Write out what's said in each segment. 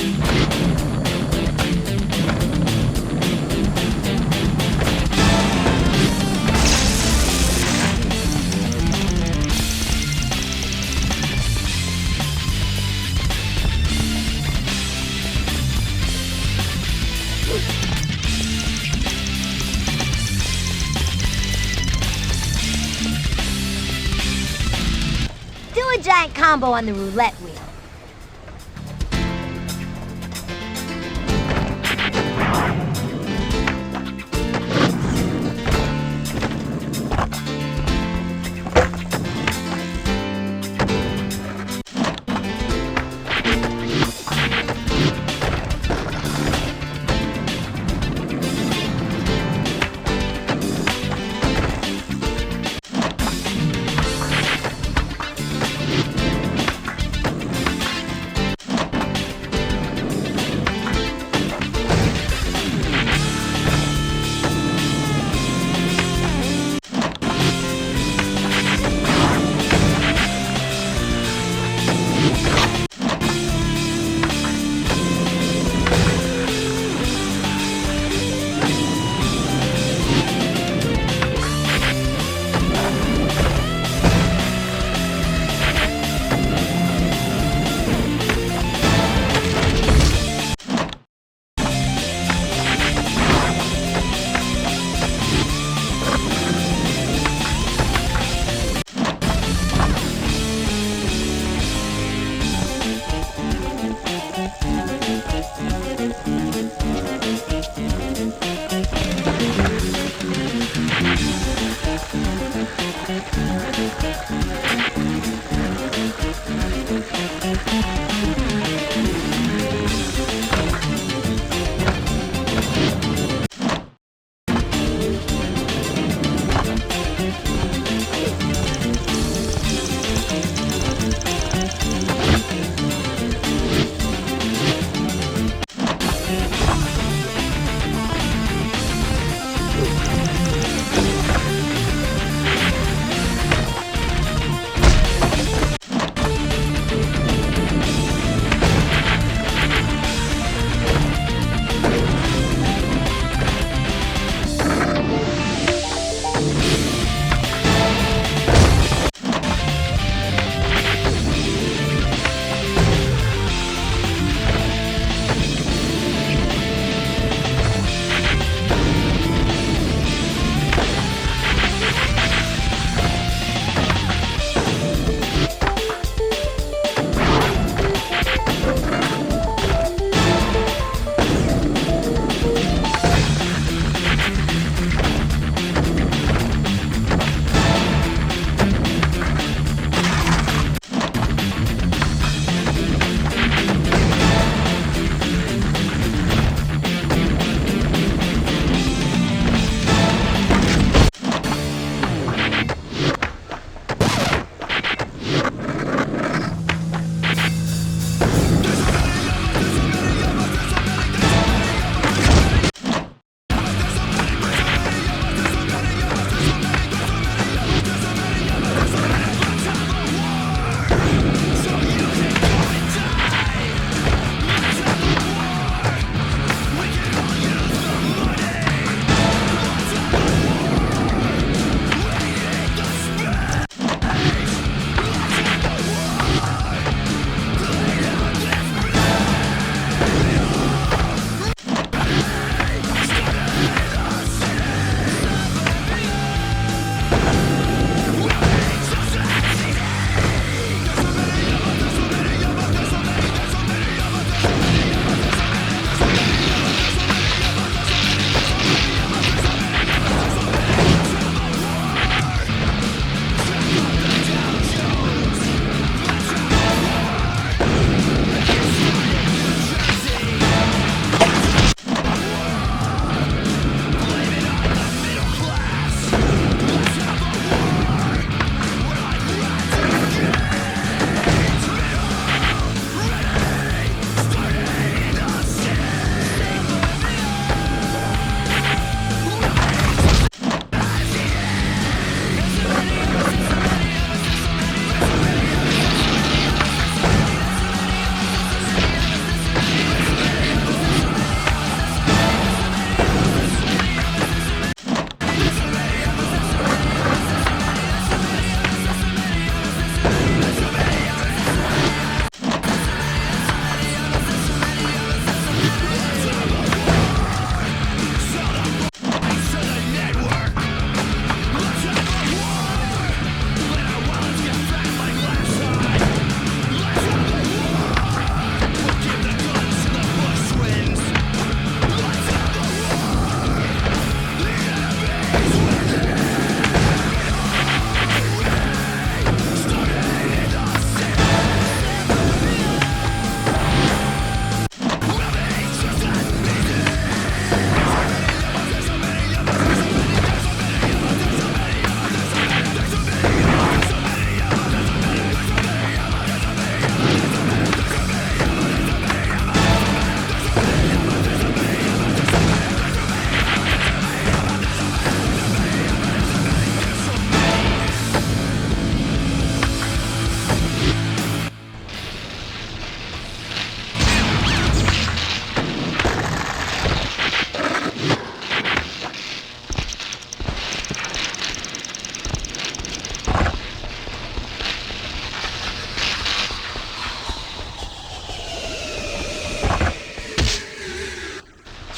Do a giant combo on the roulette wheel.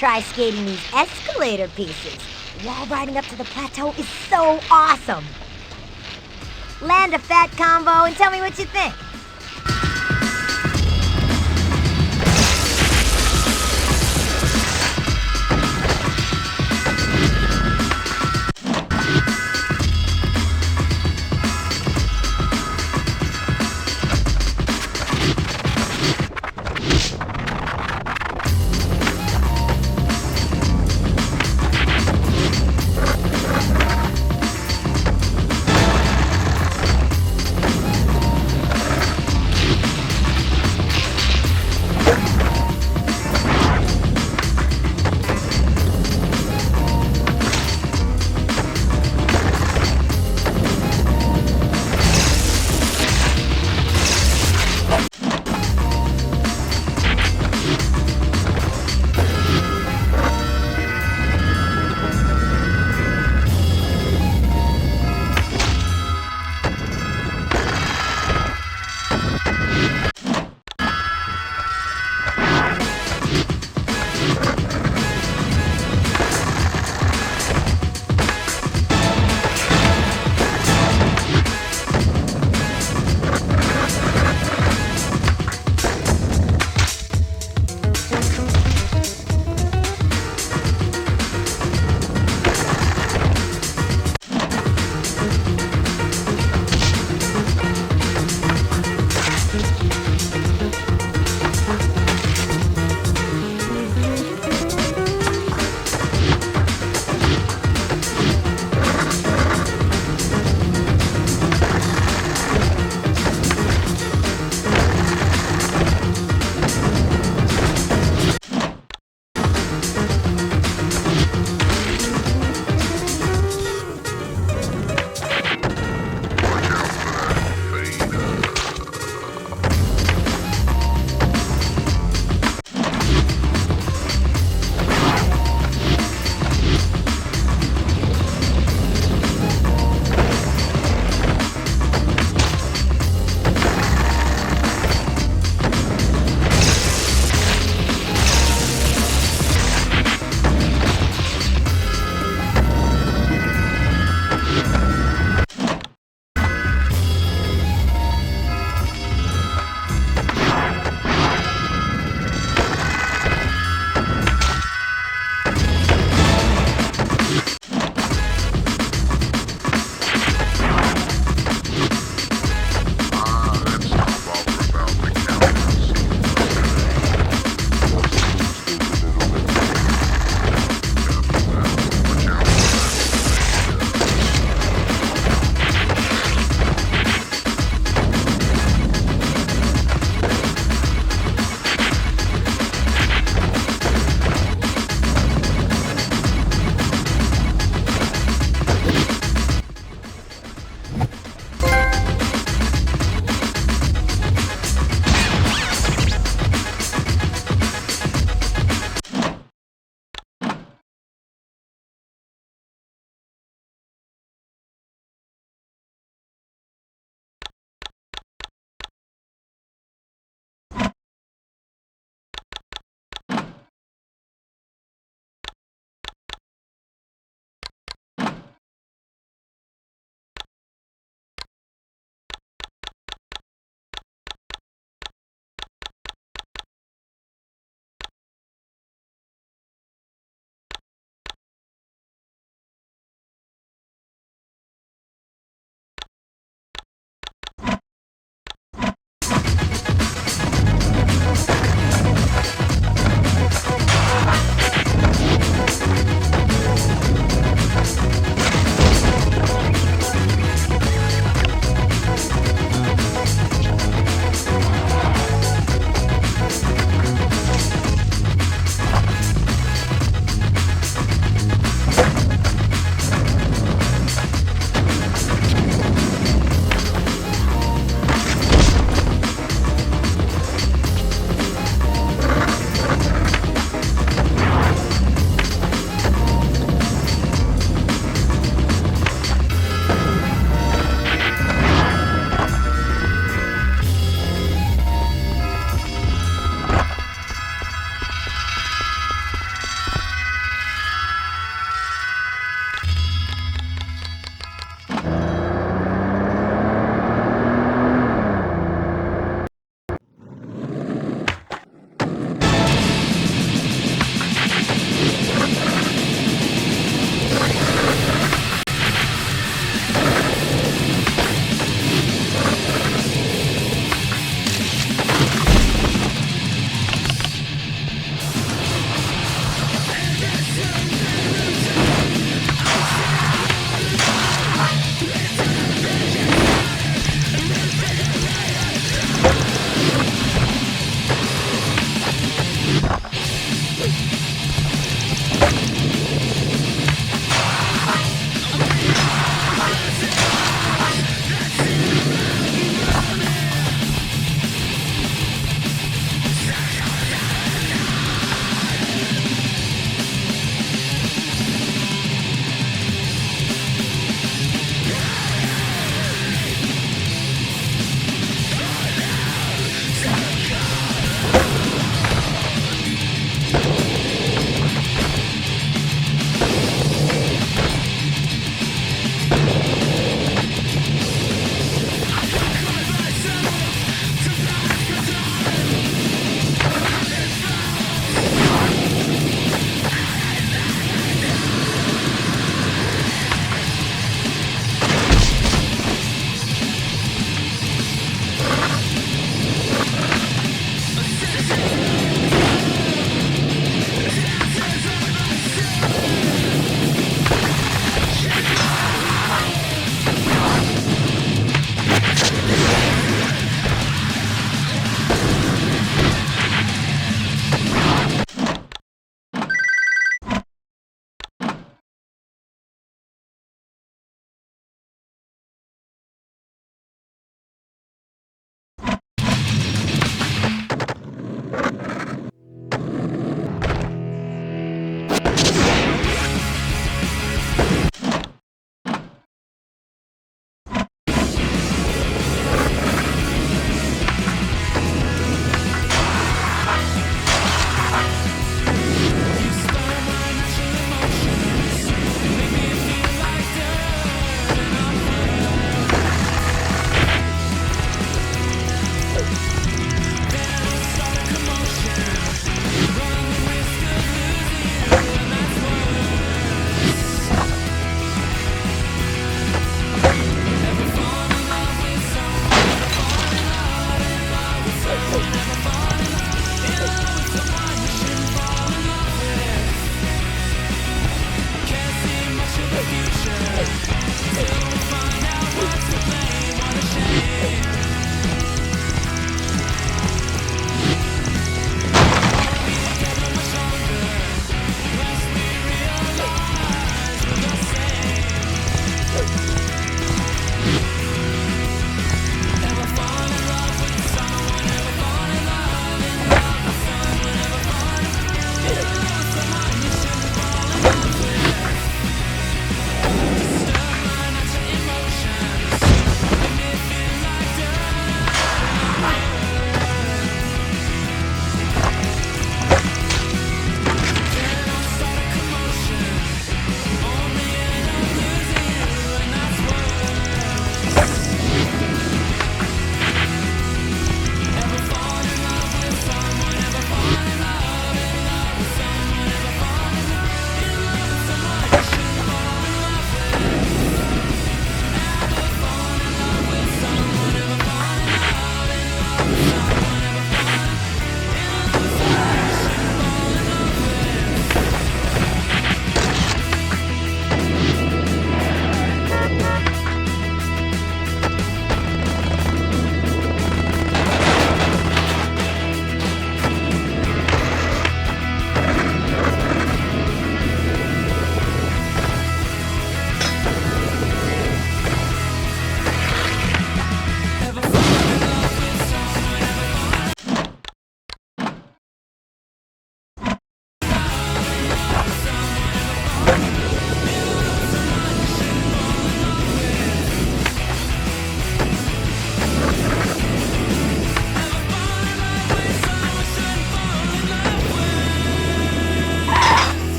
try skating these escalator pieces. Wall riding up to the plateau is so awesome. Land a fat combo and tell me what you think.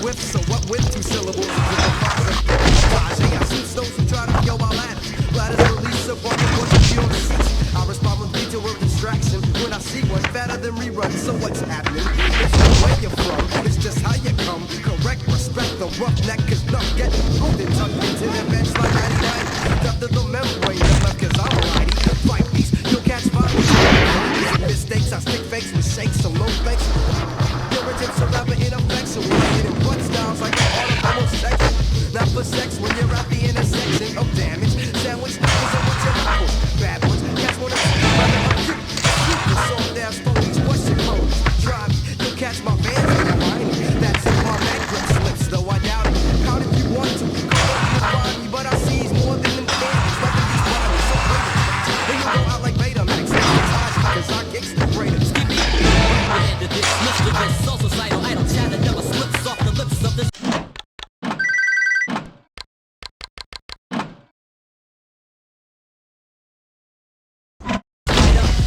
whip, so what with two syllables? I shoot those who try to kill my ladder. Ladders release up on the ones that you don't see. I respond with detail with distraction when I see one better than rerun. So what's happening? It's not where you're from, it's just how you come. Correct, respect the roughneck, cause none get moved and tucked into their bench like 99. Up to the membrane, left cause I'm alrighty. Fight beast, you'll catch fire. Mistakes, I stick fakes with shakes, so no fakes. Your attempts are rather ineffectual. Getting butt styles like an art of homosexual. Not for sex when you're at the intersection of damage. Sandwich is a bunch of apples. Bad ones, catch one of them. The song there's phonies, what's your phone? Try me, you'll catch my bands in the line. That's if my man grip slips, though I doubt it. Count if you want to, call up your body, but I seize more than them candies. Like these bodies, so great. Then you go out like Betamax, cause I kicks the greatest. Social societal idol chatter never slips off the lips of this.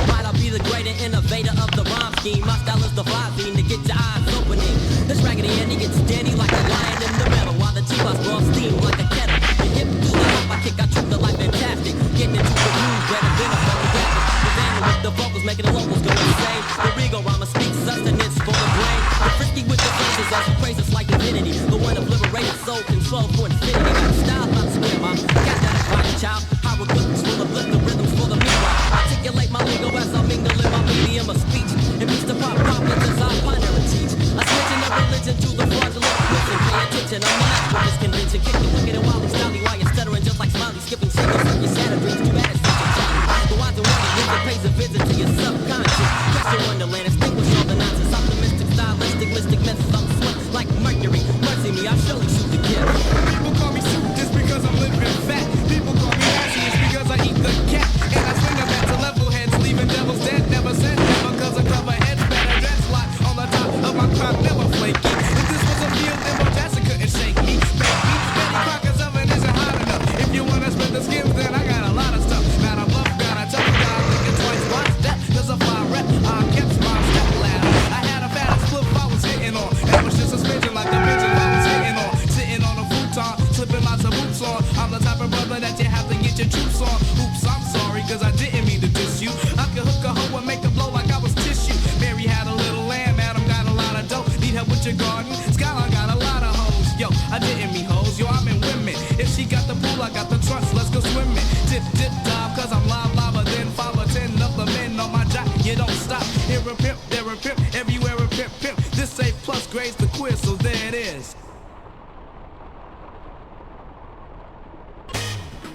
Might I be the greater innovator of the rhyme scheme? My style is the fly-zine to get your eyes opening. This raggedy Andy gets dandy like a lion in the meadow, while the T-Boss draws steam like a kettle. The hip through the hump, I kick, I treat the life fantastic. Getting into the groove, better than a funny gadget. The vandal with the vocals, making the locals go insane. The regal rhyme speaks sustenance for the brain. The frisky with the phrases as he praises like divinity. The one of liberated soul control for infinity. Got style, not square, mom. Got that advice, child. Hieroglyphics full of the rhythms for the meanwhile. Articulate my lingo as I mingle in my medium of speech. It meets the pop as I ponder and teach. I switch in the religion to the fraudulent listen. Pay attention, I'm not with this convention. Kick the wicked and wild and styley while you're stuttering just like Smiley. Skipping singles from your shattered dreams. Too bad it's such a challenge. The wise and wise wisdom pays a visit to your subconscious. Press your wonderland, extinguish all the nonsense. Optimistic, stylistic, mystic methods. I'm sweat like Mercury. Mercy me, I surely shoot the kill. People call me soup just because I'm living fat. People call me assy just because I eat the cat. And I swing them at the level heads, leaving devils dead. Never said never, cause a clever head's better. Dress lot on the top of my crop, never flaky. If this was a field, then my Jackson couldn't shake me. Make me, Betty Crocker's oven isn't hot enough. If you wanna split the skins, then I got a lot of stuff. Got a bluff, got a tough, got a lick it twice. Watch that, there's a fly rep. I kept my step ladder. I had a fat flip I was hitting on. That was just suspension like the pigeon I was hitting on. Sitting on a futon, slipping lots of boots on. I'm the type of brother that you have to get your troops on. Oops, I'm sorry, cause I didn't mean to diss you. I could hook a hoe and make a blow like I was tissue. Mary had a little lamb, Adam got a lot of dough. Need help with your garden, Skyline got a lot of hoes. Yo, I didn't mean hoes, yo, I'm in women. If she got the pool, I got the trust, let's go swimming. Dip, dip, dive, cause I'm live, lava, then 5 or 10 of the men on my jock. You don't stop, here a pimp, there a pimp, everywhere a pimp, pimp. This A plus grades the quiz, so there it is.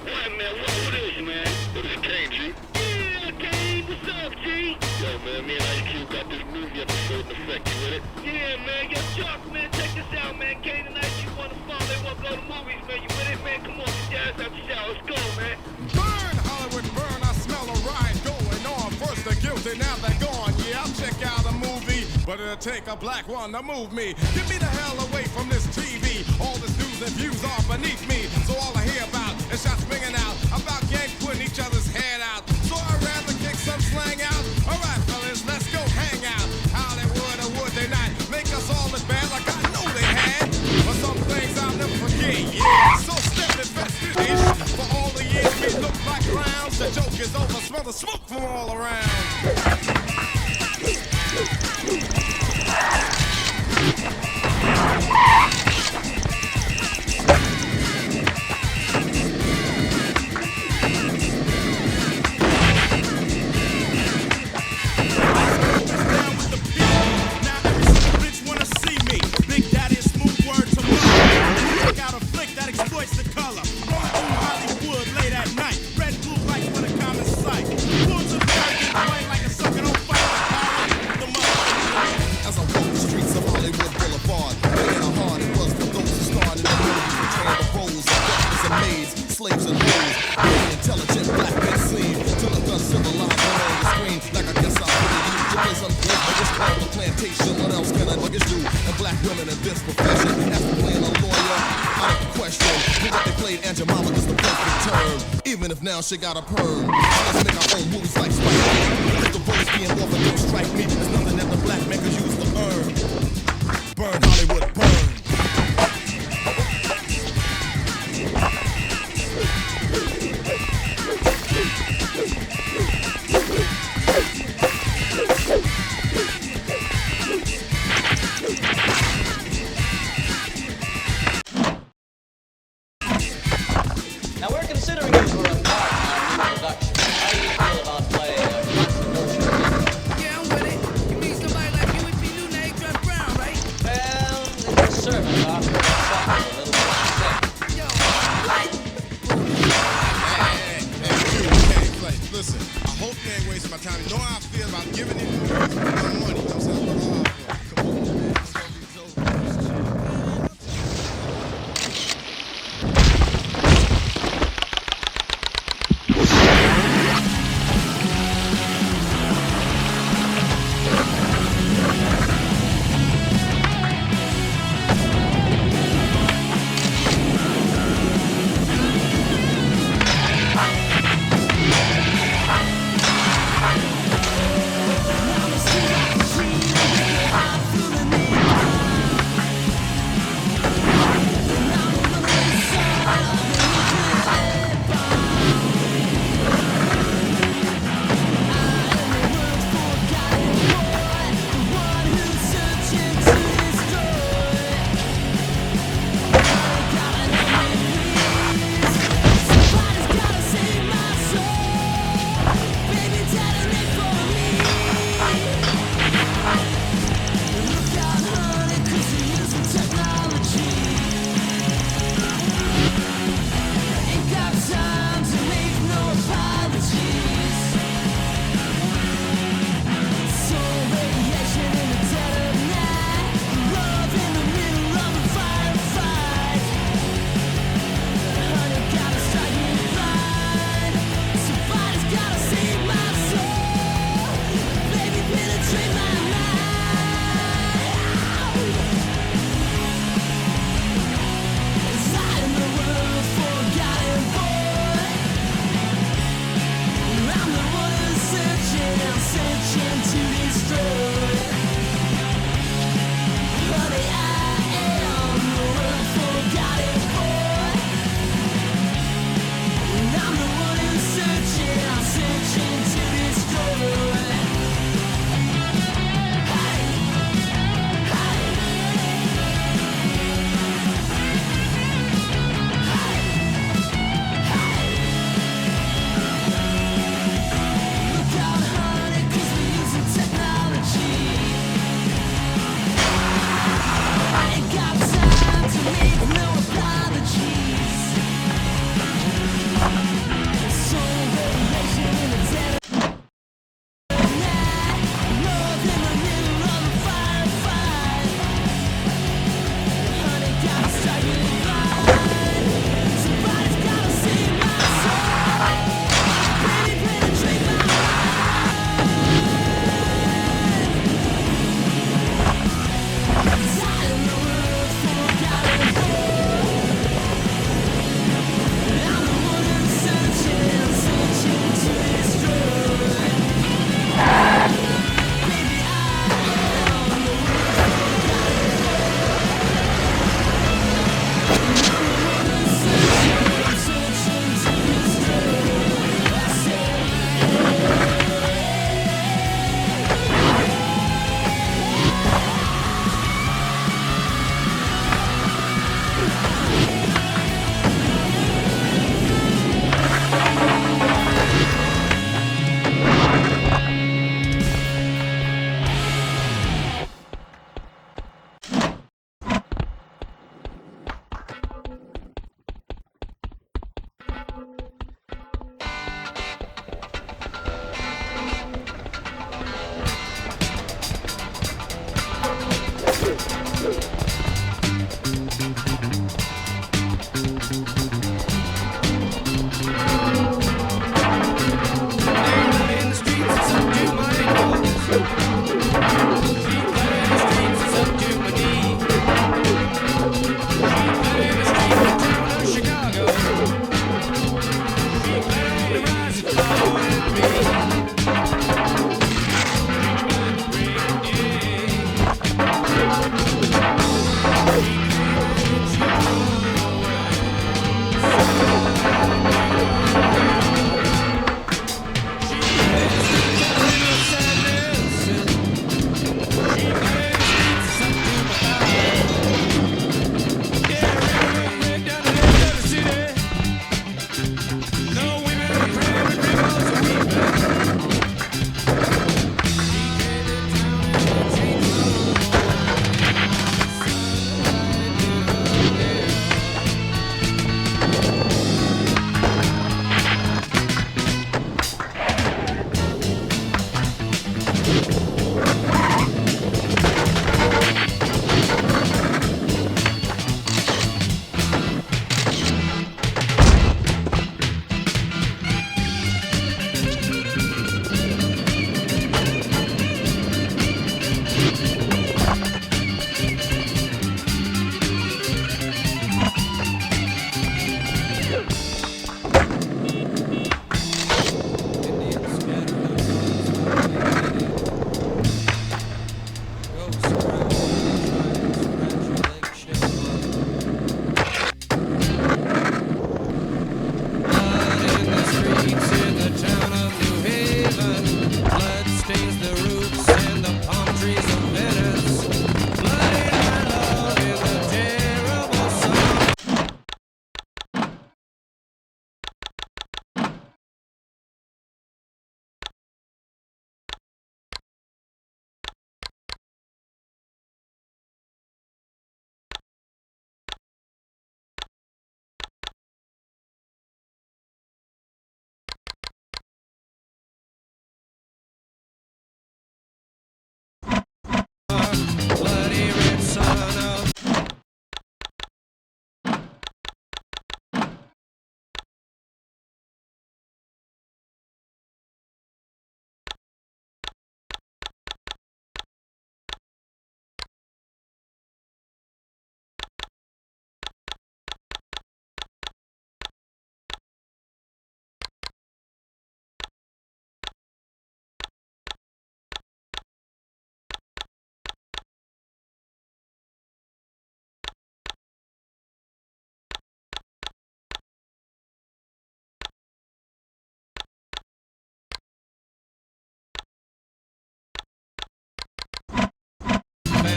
What, man? What is, man? What is Kane, G? Yeah, Kane, what's up, G? Yo, man, me and Ice Cube got this movie episode in effect. You with it? Yeah, man. Yo, Chuck, man, check this out, man. Kane and Ice Cube on the phone. They want to go to movies, man. You with it, man? Come on, get your ass out the shower. Let's go, man. Burn, Hollywood, burn. I smell a riot going on. First they're guilty, now they're gone. Yeah, I'll check out a movie, but it'll take a black one to move me. Get me the hell away from this TV. All this news and views are beneath me. So all I hear about is shots ringing out about gangs putting each other's head out. So I'd rather kick some slang out. All right, fellas, let's go hang out. Hollywood or would they not make us all look bad like I know they had? But some things I'll never forget. Yeah, so step in festivities. For all the years we look like clowns. The joke is over. Smell the smoke from all around. Slaves and hoes, very intelligent black men seem to look uncivilized on the screen. Like I guess I'll put it to play some place, but it's called the plantation. What else can I niggas do? And black women in this profession, after playing a lawyer, out of the question. Do what they played Aunt Jemima is the perfect term. Even if now she got a perm. Let's make our own movies like Spike Lee. If the voice being offered don't strike me, there's nothing that the black man could use to earn. Burn Hollywood, burn.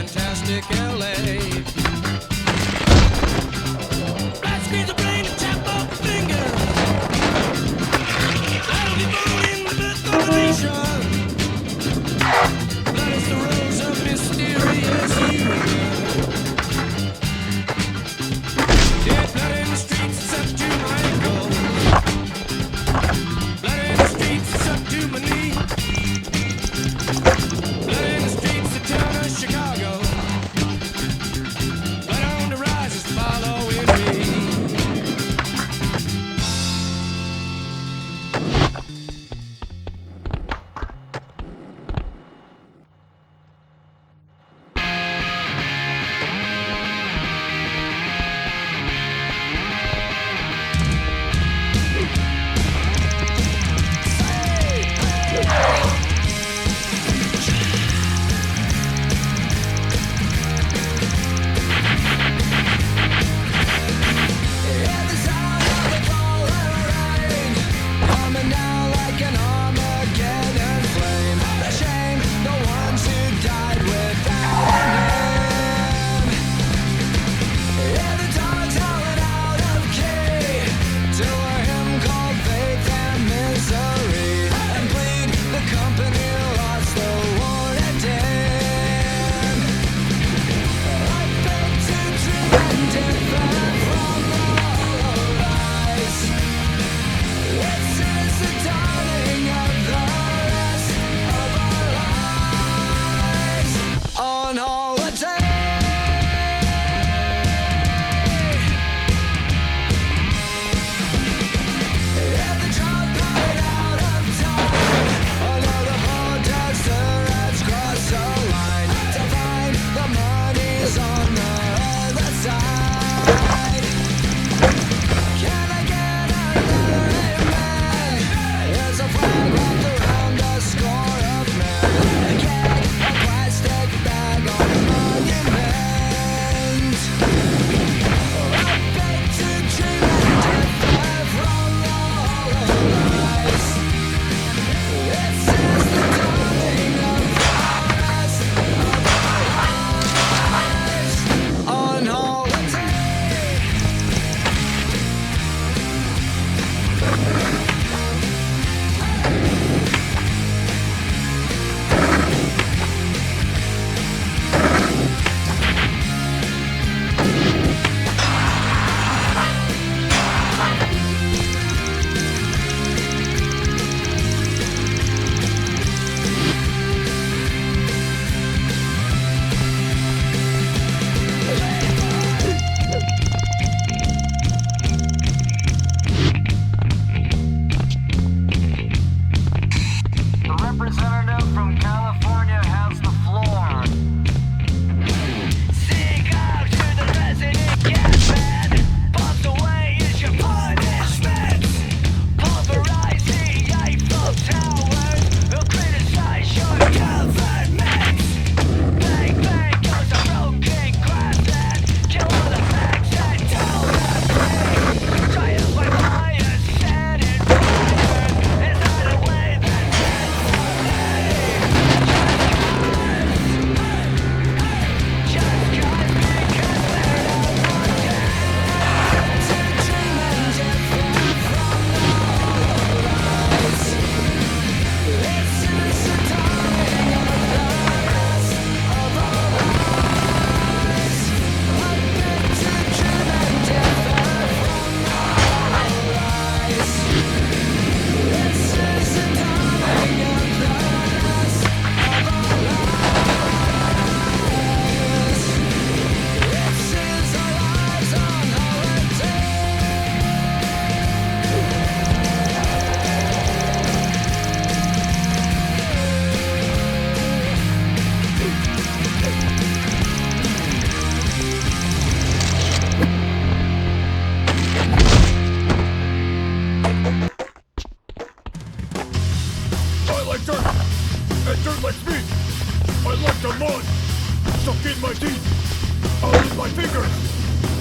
fantastic LA. Flat screens of brain and tap up fingers. That'll be born in the birth of a nation. Blood is the rose of mysterious youth. Yeah, blood in the streets, it's up to my ankles. Blood in the streets, it's up to my knee. Blood in the streets, the town of Chicago. Blood on the rise is following me.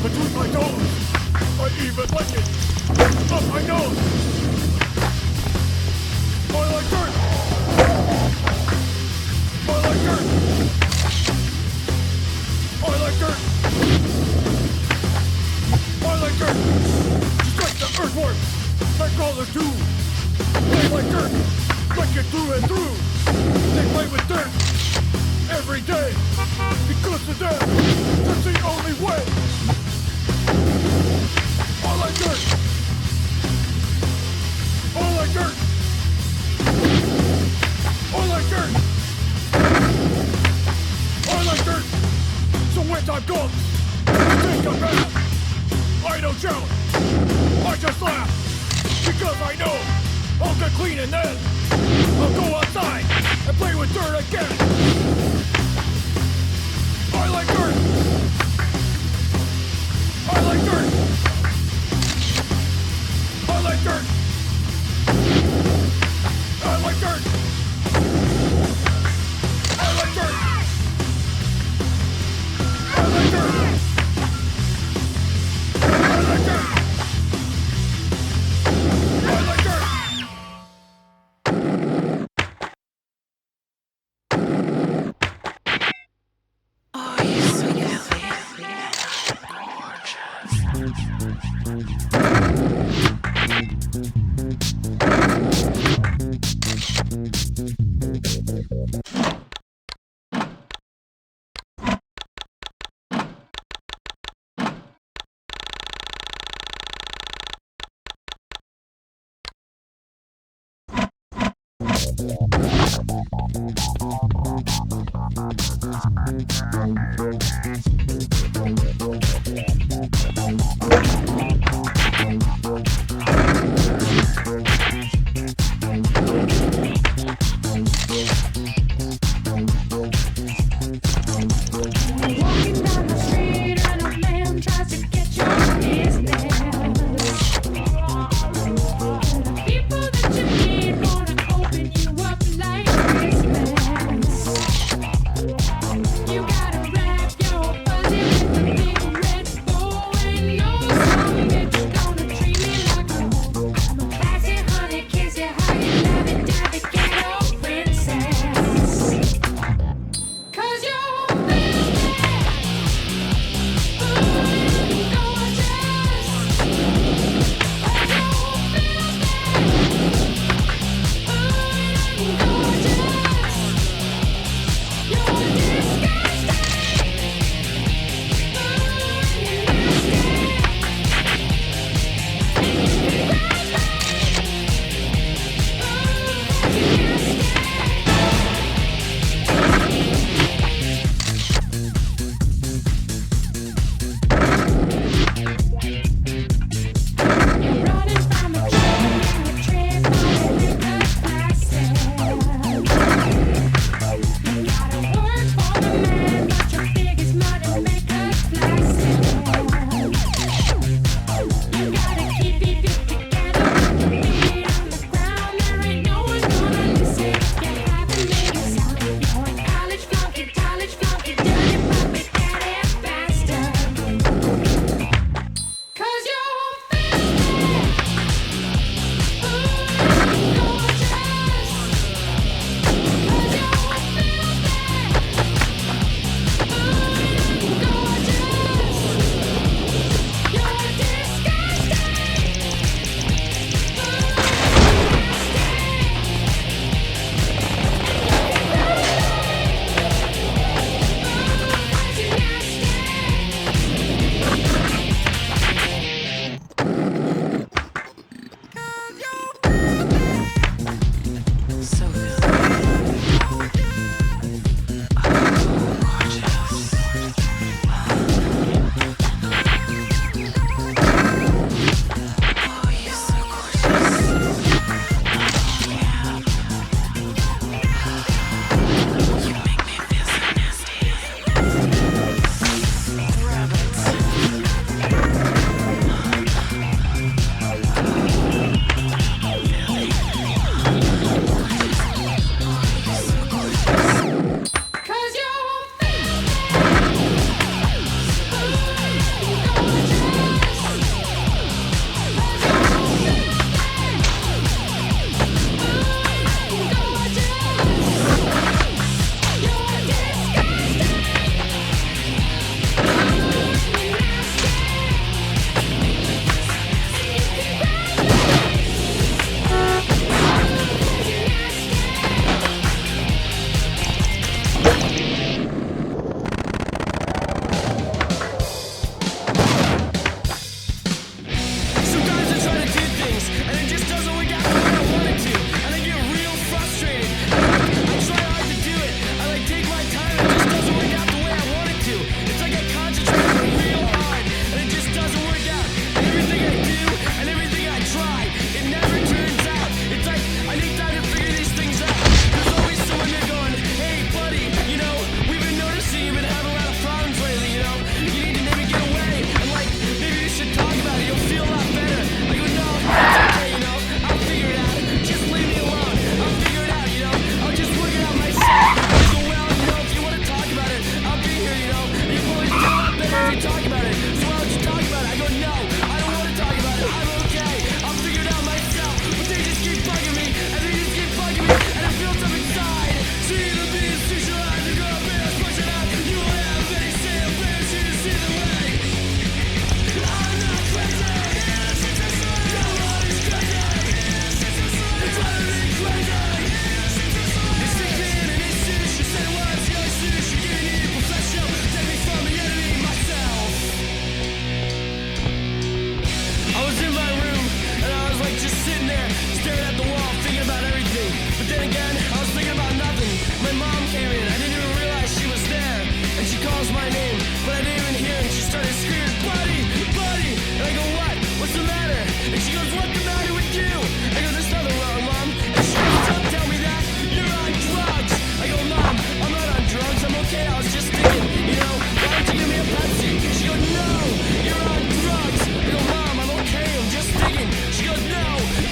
between my toes. I even like it up my nose. I like dirt. I like dirt. like dirt. I like dirt. Just like the earthworm. Like crawlers do. Play like dirt. Like it through and through. They play with dirt every day. Because to them, that's the only way. I like dirt. I like dirt. I like dirt. I like dirt. So when time comes, take a bath. I don't challenge. I just laugh. Because I know I'll get clean and then I'll go outside and play with dirt again. I like dirt. I like dirt. I like dirt. I like dirt. I like dirt. I like dirt. I like dirt. I like dirt. Walking down the street and a man tries to get your business. People that you need wanna open you up like Christmas. You gotta wrap your then again, I was thinking about nothing. My mom came in, I didn't even realize she was there. And she calls my name, but I didn't even hear, and she started screaming, "Buddy, buddy!" And I go, "What? What's the matter?" And she goes, "What's the matter with you?" I go, "There's nothing wrong, Mom." And she goes, "Don't tell me that, you're on drugs." I go, "Mom, I'm not on drugs, I'm okay, I was just thinking, why don't you give me a Pepsi?" She goes, "No, you're on drugs." I go, "Mom, I'm okay, I'm just thinking." She goes, "No,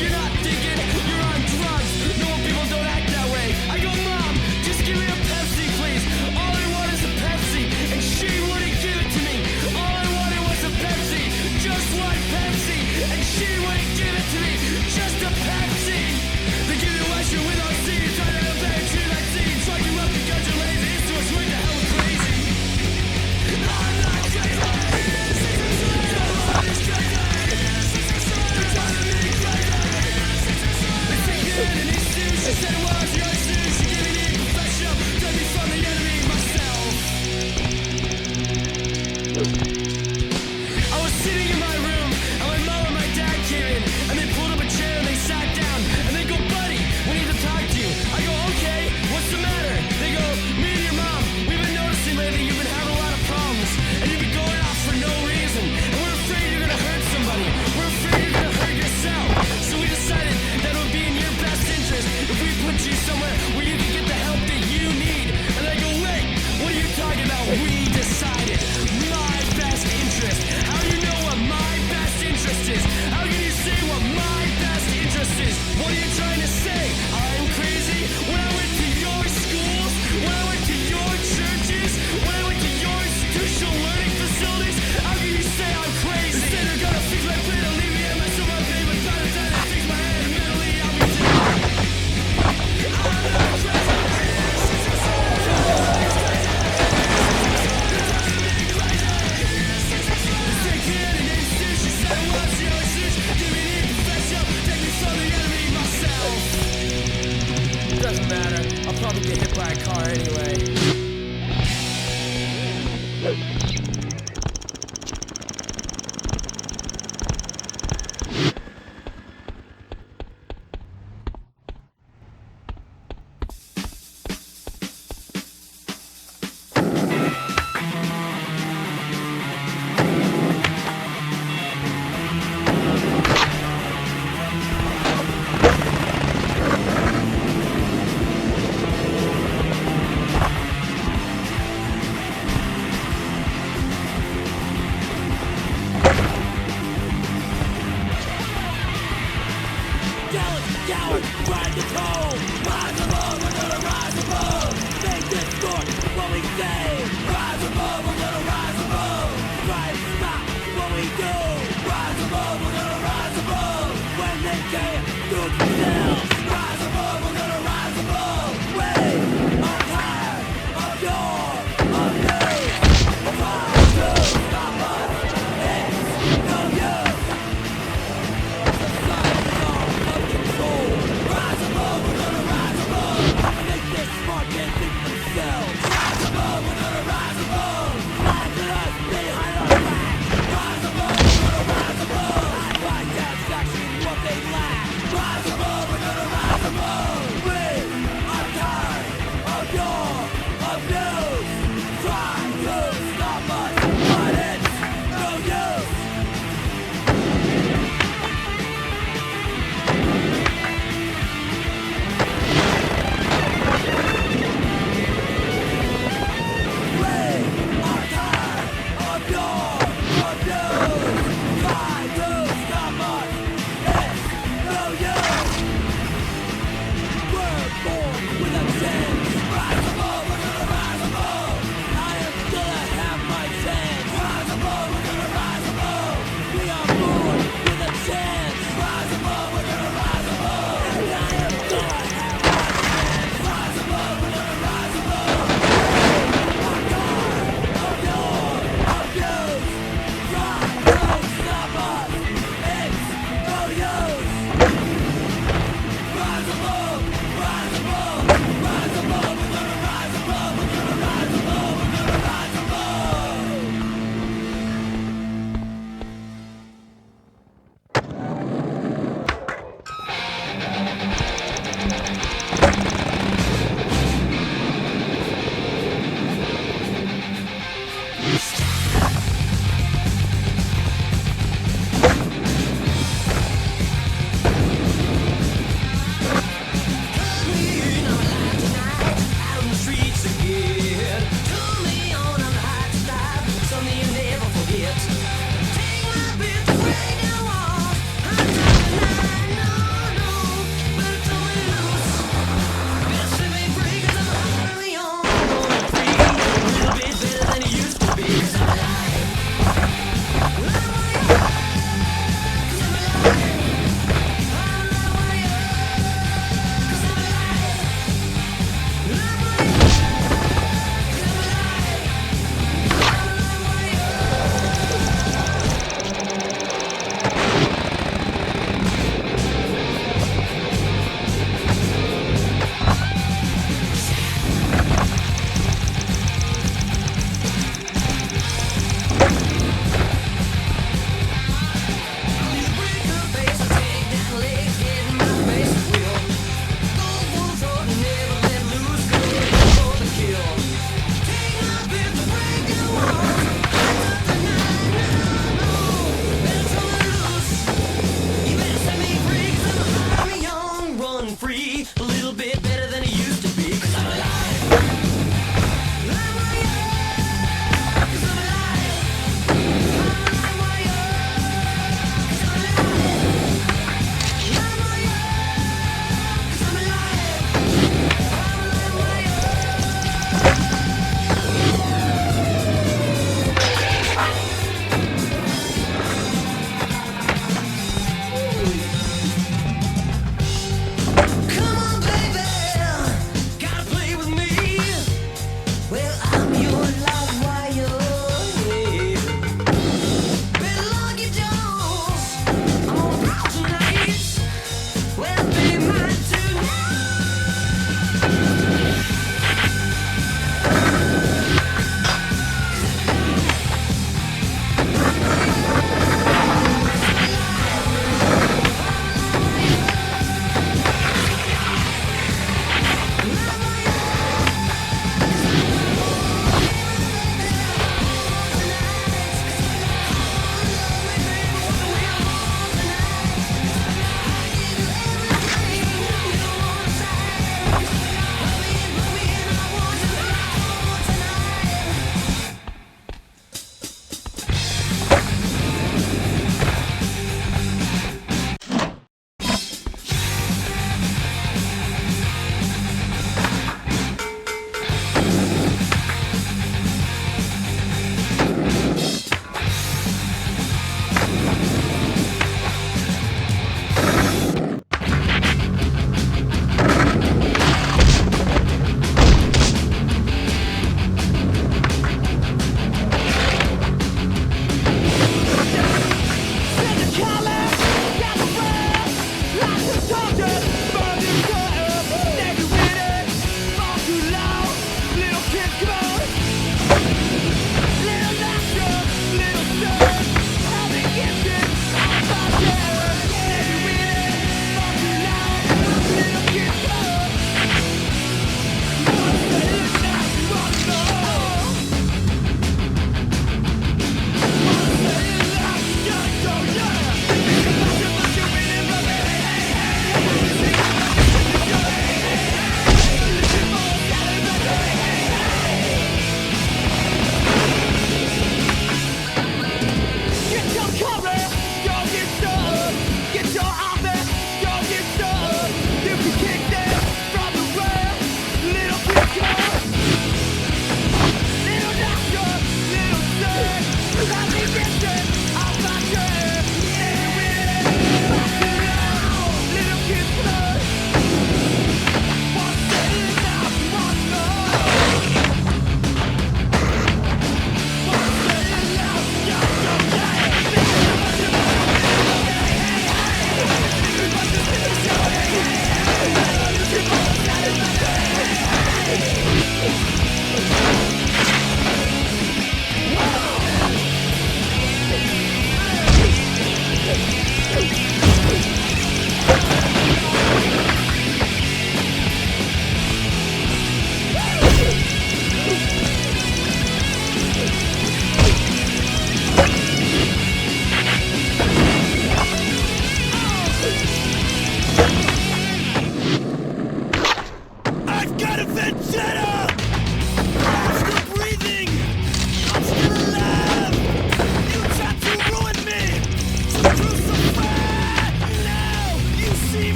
you're not thinking, you're on drugs. Normal people don't act that way." I go, "Mom, just give me a Pepsi, please. All I want is a Pepsi." And she wouldn't give it to me. All I wanted was a Pepsi, just one Pepsi. And she wouldn't give it to me, just a Pepsi. They give you Western without seeds, try to obey a tree like seeds. Strike you up because you're lazy, it's to a swing to hell crazy. I'm not crazy. Nobody's crazy. You're driving me crazy. They take it in these shoes. She said it was your shoes. She gave me the professional. Took me from the enemy myself.